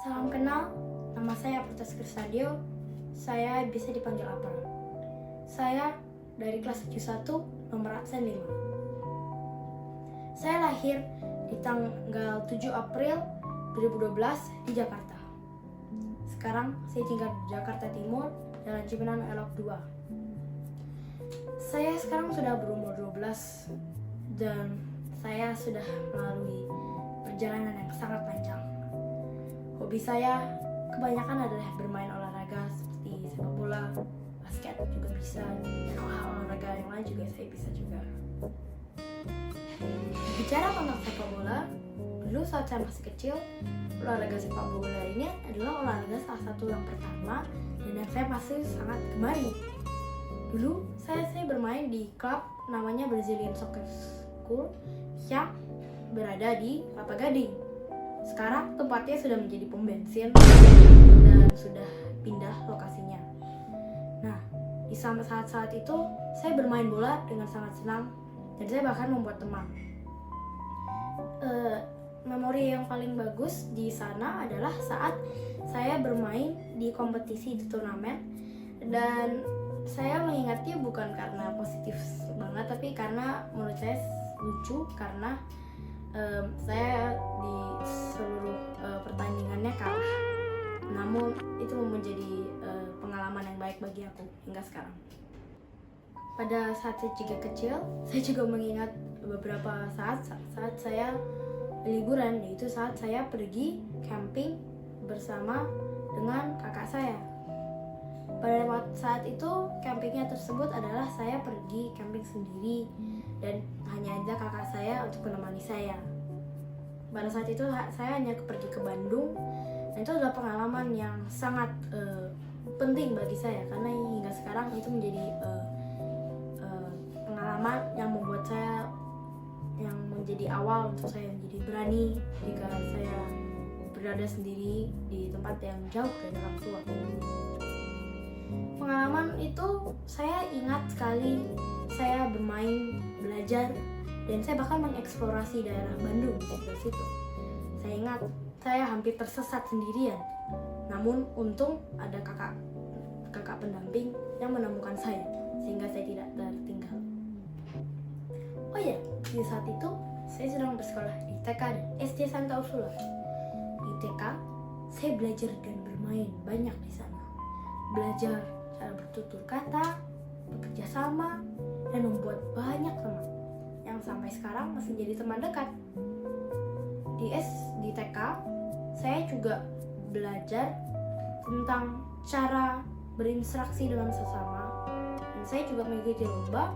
Salam kenal, nama saya Putas Krisadio. Saya bisa dipanggil Apel. Saya dari kelas 71 nomor absen 5. Saya lahir di tanggal 7 April 2012 di Jakarta. Sekarang saya tinggal di Jakarta Timur, Jalan Cipinang Elok 2. Saya sekarang sudah berumur 12 dan saya sudah melalui perjalanan yang sangat panjang. Hobi saya kebanyakan adalah bermain olahraga seperti sepak bola, basket juga bisa, dan olahraga yang lain juga saya bisa juga. Bicara tentang sepak bola, dulu saat saya masih kecil, olahraga sepak bola ini adalah olahraga salah satu yang pertama dan yang saya masih sangat gemari. Dulu saya bermain di klub namanya Brazilian Soccer School yang berada di Kelapa Gading. Sekarang tempatnya sudah menjadi pom bensin dan sudah pindah lokasinya. Nah, di saat-saat itu saya bermain bola dengan sangat senang dan saya bahkan membuat teman. Memori yang paling bagus di sana adalah saat saya bermain di kompetisi di turnamen, dan saya mengingatnya bukan karena positif banget, tapi karena menurut saya lucu karena saya di seluruh pertandingannya kalah. Namun itu menjadi pengalaman yang baik bagi aku hingga sekarang. Pada saat saya juga kecil, saya juga mengingat beberapa saat saya liburan, yaitu saat saya pergi camping bersama dengan kakak saya. Pada saat itu campingnya tersebut adalah saya pergi camping sendiri dan hanya ada kakak saya untuk menemani saya. Pada saat itu saya hanya pergi ke Bandung, dan itu adalah pengalaman yang sangat penting bagi saya karena hingga sekarang itu menjadi pengalaman yang membuat saya, yang menjadi awal untuk saya menjadi berani jika saya berada sendiri di tempat yang jauh dari orang tua. Pengalaman itu saya ingat sekali, saya bermain, belajar, dan saya bahkan mengeksplorasi daerah Bandung dari situ. Saya ingat saya hampir tersesat sendirian, namun untung ada kakak pendamping yang menemukan saya sehingga saya tidak tertinggal. Oh ya, di saat itu saya sedang bersekolah di TK dan SD Santa Ursula. Di TK saya belajar dan bermain banyak di sana. Belajar cara bertutur kata, bekerja sama, dan membuat banyak teman yang sampai sekarang masih jadi teman dekat. Di TK, saya juga belajar tentang cara berinteraksi dengan sesama, dan saya juga mengikuti lomba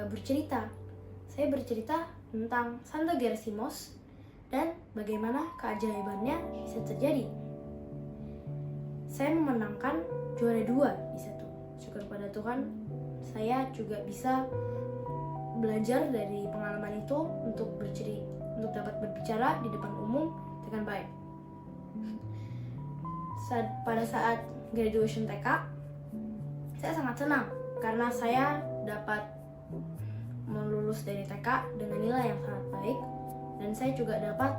bercerita. Saya bercerita tentang Santo Gerasimos dan bagaimana keajaibannya bisa terjadi. Saya memenangkan juara 2 di situ. Syukur pada Tuhan, saya juga bisa belajar dari pengalaman itu untuk dapat berbicara di depan umum dengan baik. Pada saat graduation TK, saya sangat senang karena saya dapat melulus dari TK dengan nilai yang sangat baik, dan saya juga dapat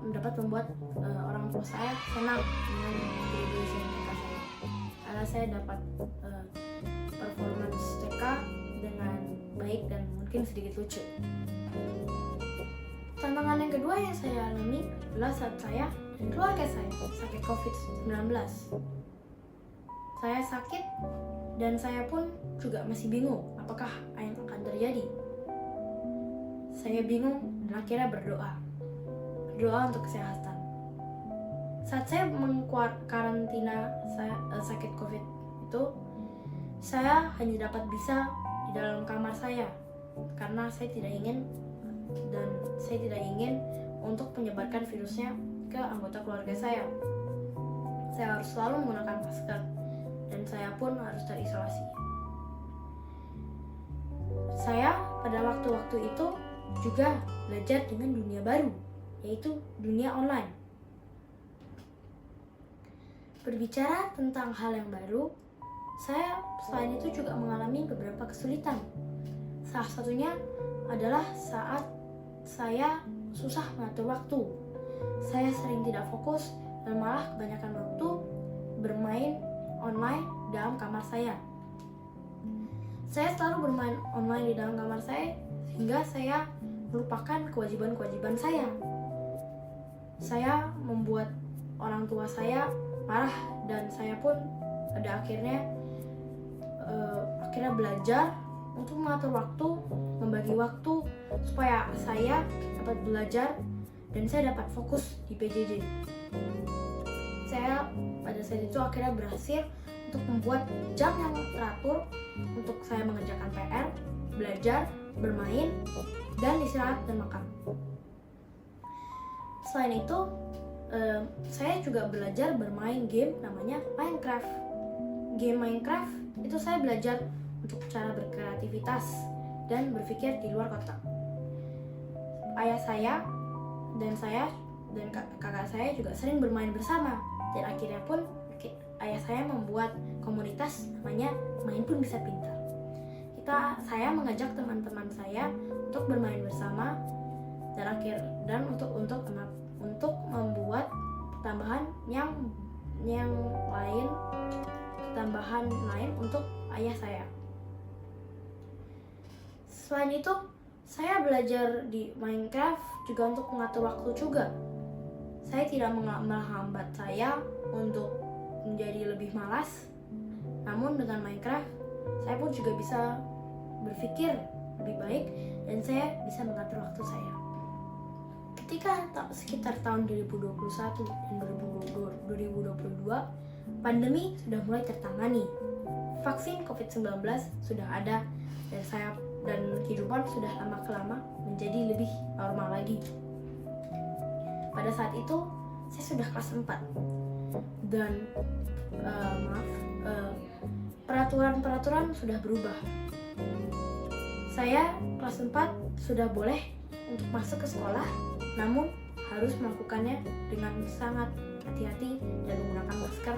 dapat membuat orang tua saya senang dengan graduation TK saya, karena saya dapat performance TK dengan baik dan mungkin sedikit lucu. Tantangan yang kedua yang saya alami adalah saat saya dan keluarga saya sakit COVID-19. Saya sakit dan saya pun juga masih bingung apakah yang akan terjadi. Saya bingung dan akhirnya berdoa untuk kesehatan. Saat saya mengkarantina sakit COVID itu, saya hanya dapat bisa di dalam kamar saya karena saya tidak ingin untuk menyebarkan virusnya ke anggota keluarga saya. Saya harus selalu menggunakan masker dan saya pun harus terisolasi. Saya pada waktu-waktu itu juga belajar dengan dunia baru, yaitu dunia online. Berbicara tentang hal yang baru, saya selain itu juga mengalami beberapa kesulitan. Salah satunya adalah saat saya susah mengatur waktu. Saya sering tidak fokus dan malah kebanyakan waktu bermain online dalam kamar saya. Saya selalu bermain online di dalam kamar saya sehingga saya melupakan kewajiban-kewajiban saya. Saya membuat orang tua saya marah dan saya pun pada akhirnya belajar untuk mengatur waktu, membagi waktu supaya saya dapat belajar dan saya dapat fokus di PJJ. Saya pada saat itu akhirnya berhasil untuk membuat jam yang teratur untuk saya mengerjakan PR, belajar, bermain, dan istirahat dan makan. Selain itu, saya juga belajar bermain game namanya Minecraft. Game Minecraft itu saya belajar untuk cara berkreativitas dan berpikir di luar kotak. Ayah saya dan kakak saya juga sering bermain bersama, dan akhirnya pun ayah saya membuat komunitas namanya Main Pun Bisa Pintar. Saya mengajak teman-teman saya untuk bermain bersama dan untuk membuat tambahan lain untuk ayah saya. Selain itu, saya belajar di Minecraft juga untuk mengatur waktu juga. Saya tidak menghambat saya untuk menjadi lebih malas. Namun dengan Minecraft, saya pun juga bisa berpikir lebih baik dan saya bisa mengatur waktu saya. Ketika sekitar tahun 2021 dan 2022, pandemi sudah mulai tertangani. Vaksin COVID-19 sudah ada dan kehidupan sudah lama-kelama menjadi lebih normal lagi. Pada saat itu, saya sudah kelas 4 dan peraturan sudah berubah. Saya kelas 4 sudah boleh untuk masuk ke sekolah, namun harus melakukannya dengan sangat hati-hati dan menggunakan masker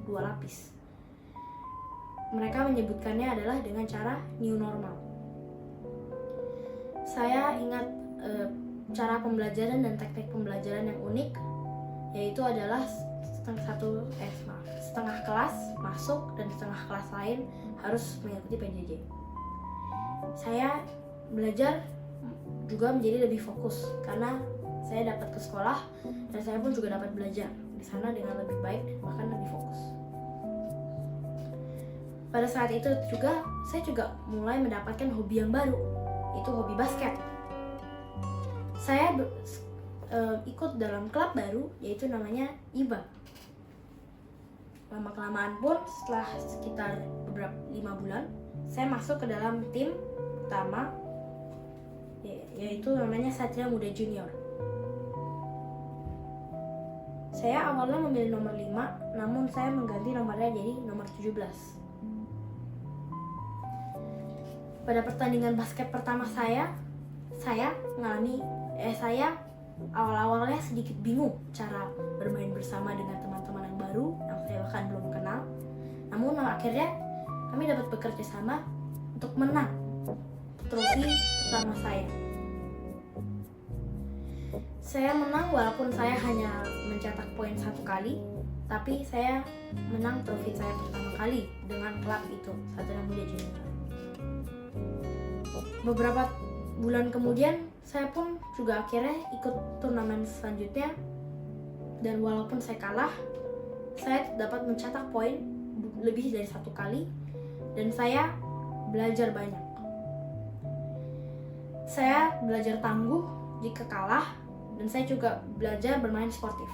dua lapis. Mereka menyebutkannya adalah dengan cara new normal. Saya ingat cara pembelajaran dan teknik pembelajaran yang unik, yaitu adalah setengah kelas masuk dan setengah kelas lain harus mengikuti PJJ. Saya belajar juga menjadi lebih fokus karena saya dapat ke sekolah dan saya pun juga dapat belajar di sana dengan lebih baik dan bahkan lebih fokus. Pada saat itu juga saya juga mulai mendapatkan hobi yang baru, yaitu hobi basket. Saya ikut dalam klub baru, yaitu namanya IBA. Lama-kelamaan pun setelah sekitar 5 bulan, saya masuk ke dalam tim utama, yaitu namanya Satria Muda Junior. Saya awalnya memilih nomor 5, namun saya mengganti nomornya jadi nomor 17. Pada pertandingan basket pertama saya awal-awalnya sedikit bingung cara bermain bersama dengan teman-teman yang baru yang saya bahkan belum kenal. Namun akhirnya kami dapat bekerja sama untuk menang trofi pertama saya. Saya menang walaupun saya hanya mencetak poin 1 kali, tapi saya menang trofi saya pertama kali dengan klub itu, Satria Muda Junior. Beberapa bulan kemudian saya pun juga akhirnya ikut turnamen selanjutnya, dan walaupun saya kalah, saya dapat mencetak poin lebih dari 1 kali dan saya belajar banyak. Saya belajar tangguh jika kalah dan saya juga belajar bermain sportif.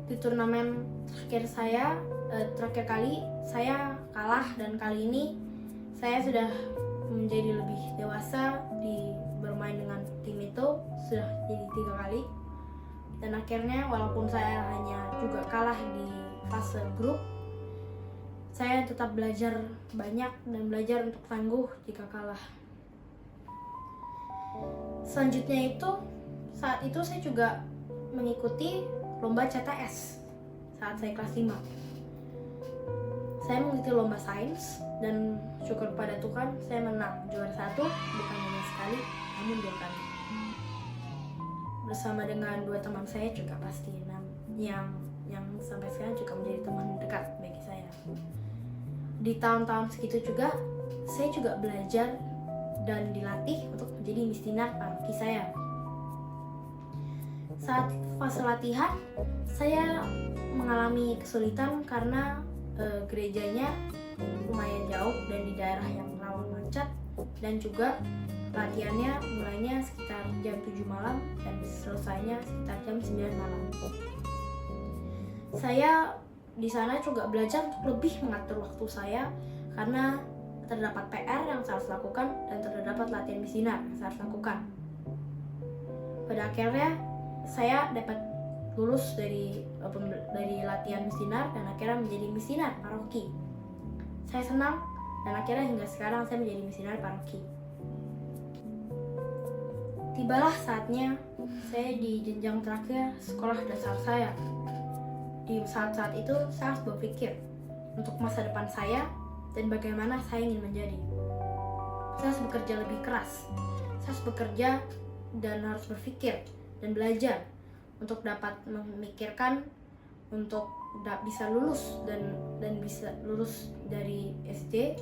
Di turnamen terakhir kali saya kalah, dan kali ini saya sudah menjadi lebih dewasa di bermain dengan tim itu, sudah jadi 3 kali. Dan akhirnya walaupun saya hanya juga kalah di fase grup, saya tetap belajar banyak dan belajar untuk tangguh jika kalah. Selanjutnya saat itu saya juga mengikuti lomba CTS saat saya kelas 5. Saya mengikuti lomba sains dan syukur pada Tuhan saya menang juara 1, bukan hanya sekali namun 2 kali. Bersama dengan 2 teman saya juga pasti, yang sampai sekarang juga menjadi teman dekat bagi saya. Di tahun-tahun segitu juga, saya juga belajar dan dilatih untuk menjadi misdinar paroki saya. Saat fase latihan, saya mengalami kesulitan karena gerejanya lumayan jauh dan di daerah yang rawan macet, dan juga latihannya mulainya sekitar jam 7 malam dan selesainya sekitar jam 9 malam. Saya di sana juga belajar untuk lebih mengatur waktu saya karena terdapat PR yang saya harus lakukan dan terdapat latihan misdinar yang saya harus lakukan. Pada akhirnya saya dapat lulus dari latihan misdinar dan akhirnya menjadi misdinar paroki. Saya senang dan akhirnya hingga sekarang saya menjadi misdinar paroki. Tibalah saatnya saya di jenjang terakhir sekolah dasar saya. Di saat-saat itu saya harus berpikir untuk masa depan saya dan bagaimana saya ingin menjadi. Saya harus bekerja lebih keras. Saya harus bekerja dan harus berpikir dan belajar untuk dapat memikirkan untuk bisa lulus dan bisa lulus dari SD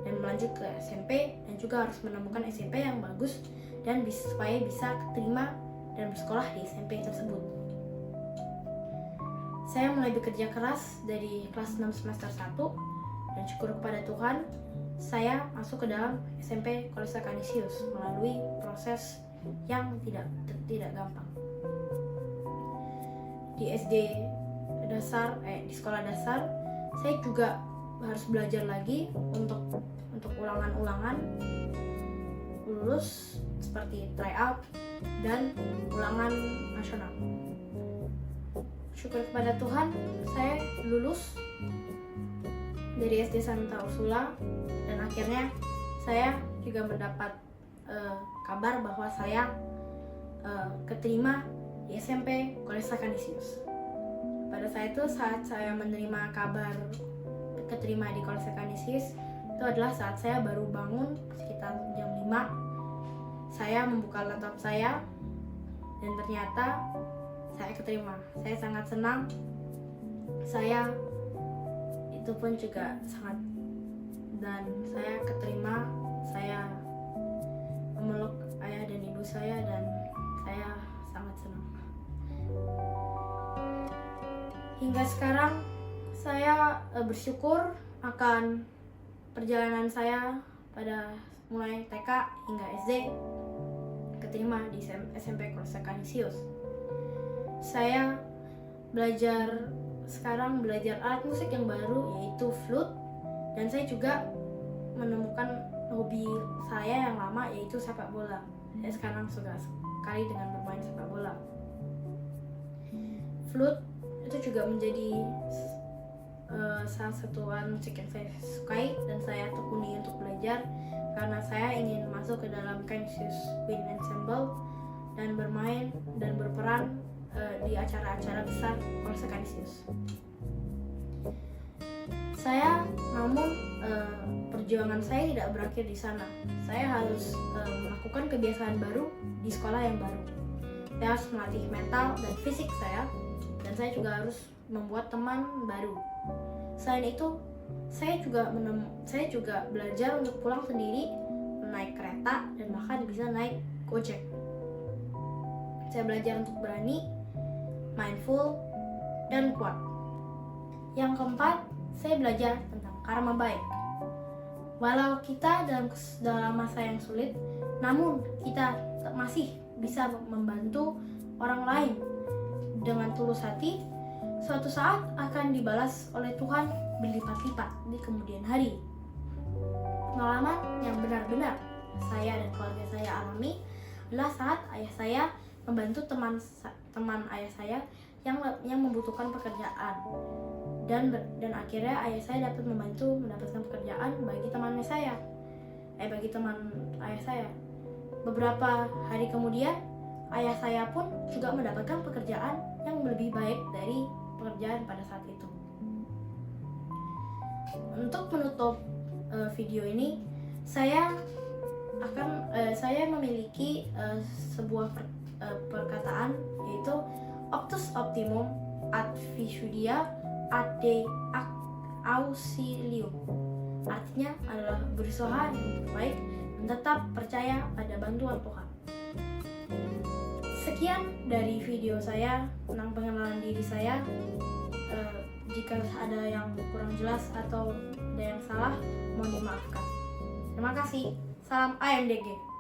dan melanjut ke SMP, dan juga harus menemukan SMP yang bagus dan supaya bisa keterima dan bersekolah di SMP tersebut. Saya mulai bekerja keras dari kelas 6 semester 1 dan syukur kepada Tuhan, saya masuk ke dalam SMP Kolese Canisius melalui proses yang tidak gampang. Di sekolah dasar, saya juga harus belajar lagi untuk ulangan-ulangan lulus seperti tryout dan ulangan nasional. Syukur kepada Tuhan, saya lulus dari SD Santa Ursula dan akhirnya saya juga mendapat kabar bahwa saya keterima di SMP Kolese Canisius. Pada saat itu, saat saya menerima kabar keterima di Kolese Canisius, itu adalah saat saya baru bangun sekitar jam 5. Saya membuka laptop saya dan ternyata saya keterima. Saya sangat senang. Saya itu pun juga sangat, dan saya keterima. Saya memeluk ayah dan ibu saya dan saya sangat senang. Hingga sekarang saya bersyukur akan perjalanan saya pada mulai TK hingga SD keterima di SMP Kolese Canisius. Saya sekarang belajar alat musik yang baru, yaitu flute, dan saya juga menemukan hobi saya yang lama, yaitu sepak bola. Saya sekarang suka sekali dengan bermain sepak bola. Flute itu juga menjadi salah satu alat musik yang saya sukai dan saya tekuni untuk belajar karena saya ingin masuk ke dalam Canisius Wind Ensemble dan bermain dan berperan di acara-acara besar Kolese Canisius. Namun perjuangan saya tidak berakhir di sana. Saya harus melakukan kebiasaan baru di sekolah yang baru. Saya harus melatih mental dan fisik saya, dan saya juga harus membuat teman baru. Selain itu, saya juga belajar untuk pulang sendiri, naik kereta, dan bahkan bisa naik Gojek. Saya belajar untuk berani, mindful, dan kuat. Yang keempat, saya belajar tentang karma baik. Walau kita dalam masa yang sulit, namun kita masih bisa membantu orang lain dengan tulus hati, suatu saat akan dibalas oleh Tuhan berlipat-lipat di kemudian hari. Pengalaman yang benar-benar saya dan keluarga saya alami adalah saat ayah saya membantu teman ayah saya yang membutuhkan pekerjaan, dan akhirnya ayah saya dapat mendapatkan pekerjaan bagi teman ayah saya. Beberapa hari kemudian ayah saya pun juga mendapatkan pekerjaan yang lebih baik dari pekerjaan pada saat itu. Untuk menutup video ini, saya saya memiliki sebuah perkataan, yaitu Octus optimum ad visudia ad de auxilium. Artinya adalah berusaha yang terbaik dan tetap percaya pada bantuan Tuhan. Sekian dari video saya tentang pengenalan diri saya. Jika ada yang kurang jelas atau ada yang salah, mohon dimaafkan. Terima kasih. Salam AMDG.